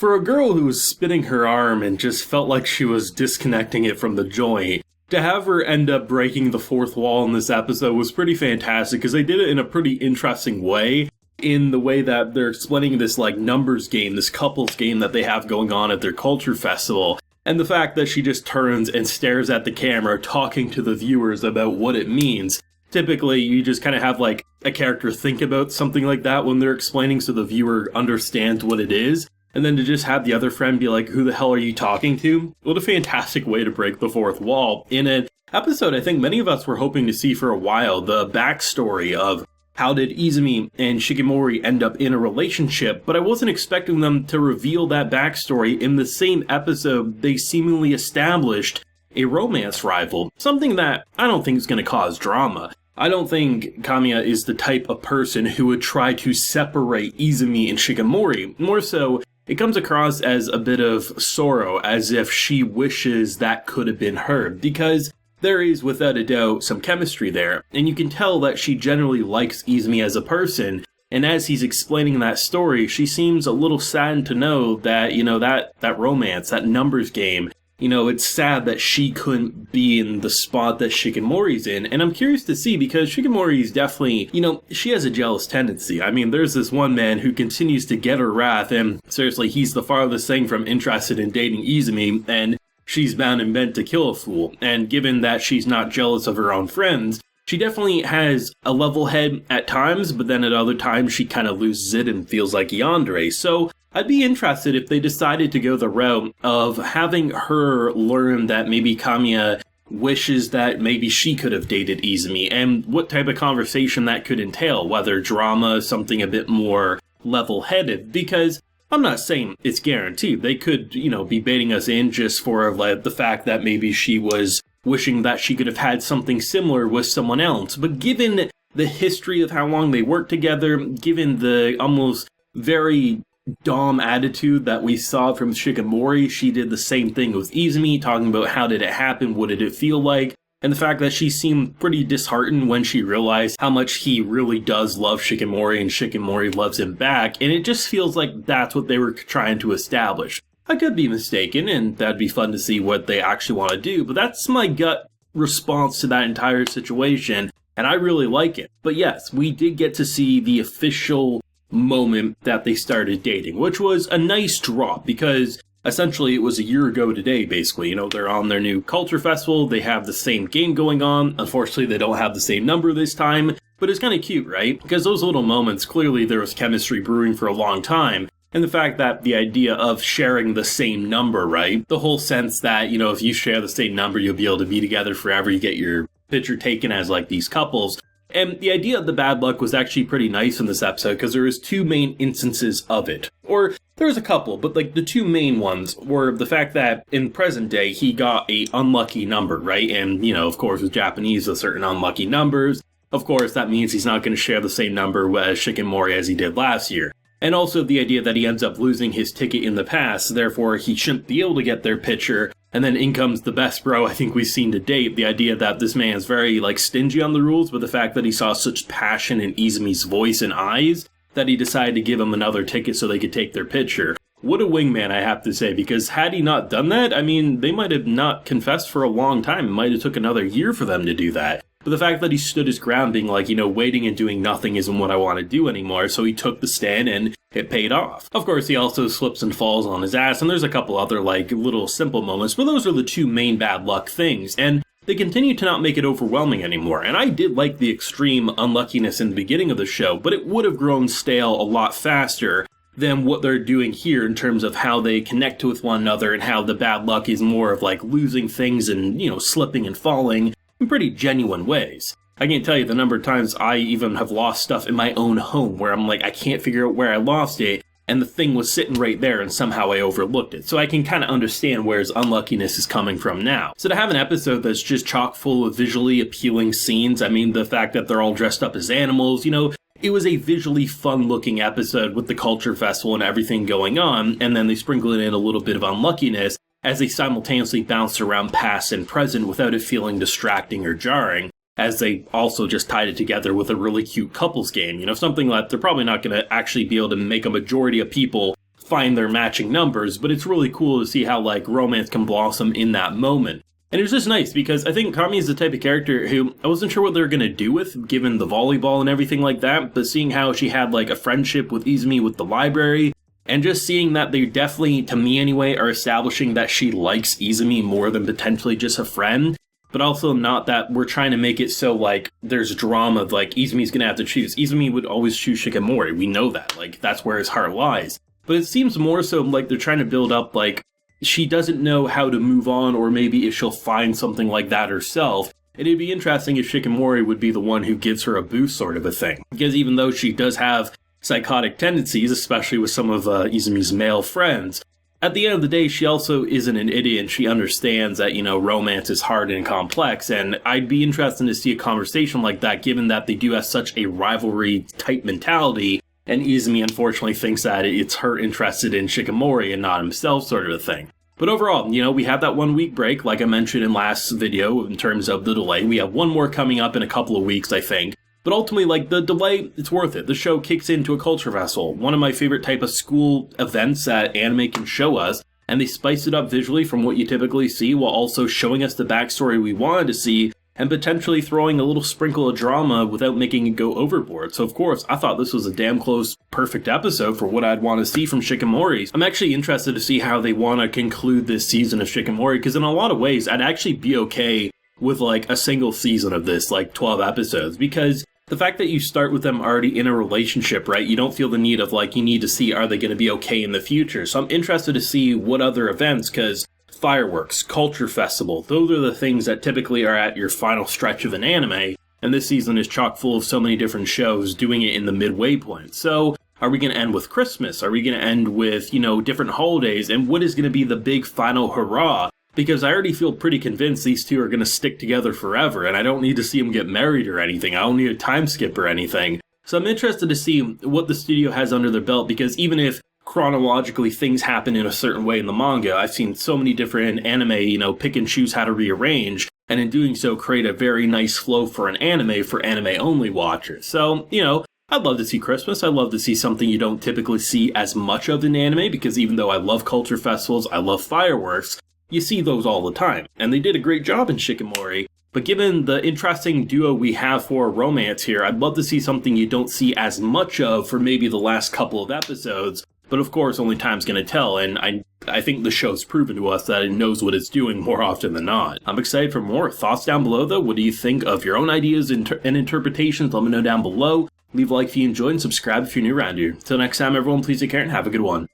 For a girl who was spinning her arm and just felt like she was disconnecting it from the joint, to have her end up breaking the fourth wall in this episode was pretty fantastic because they did it in a pretty interesting way. In the way that they're explaining this like numbers game, this couples game that they have going on at their culture festival. And the fact that she just turns and stares at the camera talking to the viewers about what it means. Typically, you just kind of have like a character think about something like that when they're explaining so the viewer understands what it is. And then to just have the other friend be like, who the hell are you talking to? What a fantastic way to break the fourth wall. In an episode I think many of us were hoping to see for a while, the backstory of how did Izumi and Shikimori end up in a relationship, but I wasn't expecting them to reveal that backstory in the same episode they seemingly established a romance rival. Something that I don't think is going to cause drama. I don't think Kamiya is the type of person who would try to separate Izumi and Shikimori. More so, it comes across as a bit of sorrow, as if she wishes that could have been her, because there is, without a doubt, some chemistry there, and you can tell that she generally likes Izumi as a person, and as he's explaining that story, she seems a little saddened to know that, that romance, that numbers game, it's sad that she couldn't be in the spot that Shikimori's in, and I'm curious to see, because Shikimori's definitely, she has a jealous tendency. I mean, there's this one man who continues to get her wrath, and seriously, he's the farthest thing from interested in dating Izumi, and she's bound and bent to kill a fool, and given that she's not jealous of her own friends, she definitely has a level head at times, but then at other times she kind of loses it and feels like yandere, so I'd be interested if they decided to go the route of having her learn that maybe Kamiya wishes that maybe she could have dated Izumi, and what type of conversation that could entail, whether drama, something a bit more level-headed, because I'm not saying it's guaranteed. They could, be baiting us in just for like the fact that maybe she was wishing that she could have had something similar with someone else, but given the history of how long they worked together, given the almost very Dom attitude that we saw from Shikimori, she did the same thing with Izumi, talking about how did it happen, what did it feel like, and the fact that she seemed pretty disheartened when she realized how much he really does love Shikimori and Shikimori loves him back, and it just feels like that's what they were trying to establish. I could be mistaken, and that'd be fun to see what they actually want to do, but that's my gut response to that entire situation, and I really like it. But yes, we did get to see the official moment that they started dating, which was a nice drop because essentially it was a year ago today, basically. They're on their new culture festival, they have the same game going on. Unfortunately, they don't have the same number this time, but it's kind of cute, right? Because those little moments, clearly there was chemistry brewing for a long time. And the fact that the idea of sharing the same number, right? The whole sense that, if you share the same number, you'll be able to be together forever. You get your picture taken as like these couples. And the idea of the bad luck was actually pretty nice in this episode because there was two main instances of it. Or there was a couple, but like the two main ones were the fact that in present day, he got a unlucky number, right? And, of course, with Japanese, with certain unlucky numbers, of course, that means he's not going to share the same number as Shikimori as he did last year. And also the idea that he ends up losing his ticket in the past, therefore he shouldn't be able to get their picture. And then in comes the best bro I think we've seen to date, the idea that this man is very stingy on the rules, but the fact that he saw such passion in Izumi's voice and eyes that he decided to give him another ticket so they could take their picture. What a wingman, I have to say, because had he not done that, they might have not confessed for a long time. It might have took another year for them to do that. But the fact that he stood his ground being like, waiting and doing nothing isn't what I want to do anymore, so he took the stand and it paid off. Of course, he also slips and falls on his ass, and there's a couple other, little simple moments, but those are the two main bad luck things, and they continue to not make it overwhelming anymore. And I did like the extreme unluckiness in the beginning of the show, but it would have grown stale a lot faster than what they're doing here in terms of how they connect with one another and how the bad luck is more of losing things and, slipping and falling in pretty genuine ways. I can't tell you the number of times I even have lost stuff in my own home where I'm I can't figure out where I lost it, and the thing was sitting right there and somehow I overlooked it. So I can kind of understand where his unluckiness is coming from now. So to have an episode that's just chock full of visually appealing scenes, the fact that they're all dressed up as animals, it was a visually fun-looking episode with the culture festival and everything going on, and then they sprinkle in a little bit of unluckiness as they simultaneously bounce around past and present without it feeling distracting or jarring, as they also just tied it together with a really cute couples game. Something that they're probably not going to actually be able to make a majority of people find their matching numbers, but it's really cool to see how, like, romance can blossom in that moment. And it was just nice because I think Kamiya is the type of character who I wasn't sure what they were going to do with, given the volleyball and everything like that, but seeing how she had, like, a friendship with Izumi with the library, and just seeing that they definitely, to me anyway, are establishing that she likes Izumi more than potentially just a friend, but also not that we're trying to make it so, like, there's drama of, like, Izumi's going to have to choose. Izumi would always choose Shikimori, we know that, like, that's where his heart lies. But it seems more so like they're trying to build up, like, she doesn't know how to move on, or maybe if she'll find something like that herself. And it'd be interesting if Shikimori would be the one who gives her a boost sort of a thing. Because even though she does have psychotic tendencies, especially with some of Izumi's male friends, at the end of the day, she also isn't an idiot, and she understands that, you know, romance is hard and complex, and I'd be interested to see a conversation like that, given that they do have such a rivalry-type mentality, and Izumi unfortunately thinks that it's her interested in Shikimori and not himself sort of a thing. But overall, you know, we had that 1 week break, like I mentioned in last video, in terms of the delay. We have one more coming up in a couple of weeks, I think. But ultimately, like, the delay, it's worth it. The show kicks into a culture vessel, one of my favorite type of school events that anime can show us, and they spice it up visually from what you typically see, while also showing us the backstory we wanted to see, and potentially throwing a little sprinkle of drama without making it go overboard. So of course, I thought this was a damn close, perfect episode for what I'd want to see from Shikimori's. I'm actually interested to see how they want to conclude this season of Shikimori, because in a lot of ways, I'd actually be okay with, like, a single season of this, like 12 episodes, because the fact that you start with them already in a relationship, right, you don't feel the need of, like, you need to see, are they going to be okay in the future? So I'm interested to see what other events, because fireworks, culture festival, those are the things that typically are at your final stretch of an anime, and this season is chock full of so many different shows doing it in the midway point. So are we going to end with Christmas? Are we going to end with, you know, different holidays? And what is going to be the big final hurrah? Because I already feel pretty convinced these two are going to stick together forever, and I don't need to see them get married or anything. I don't need a time skip or anything. So I'm interested to see what the studio has under their belt, because even if chronologically things happen in a certain way in the manga, I've seen so many different anime, you know, pick and choose how to rearrange, and in doing so create a very nice flow for an anime for anime-only watchers. So, you know, I'd love to see Christmas. I'd love to see something you don't typically see as much of in anime, because even though I love culture festivals, I love fireworks, you see those all the time. And they did a great job in Shikimori. But given the interesting duo we have for romance here, I'd love to see something you don't see as much of for maybe the last couple of episodes. But of course, only time's going to tell, and I think the show's proven to us that it knows what it's doing more often than not. I'm excited for more. Thoughts down below, though? What do you think of your own ideas and interpretations? Let me know down below. Leave a like if you enjoyed, and subscribe if you're new around here. Till next time, everyone, please take care and have a good one.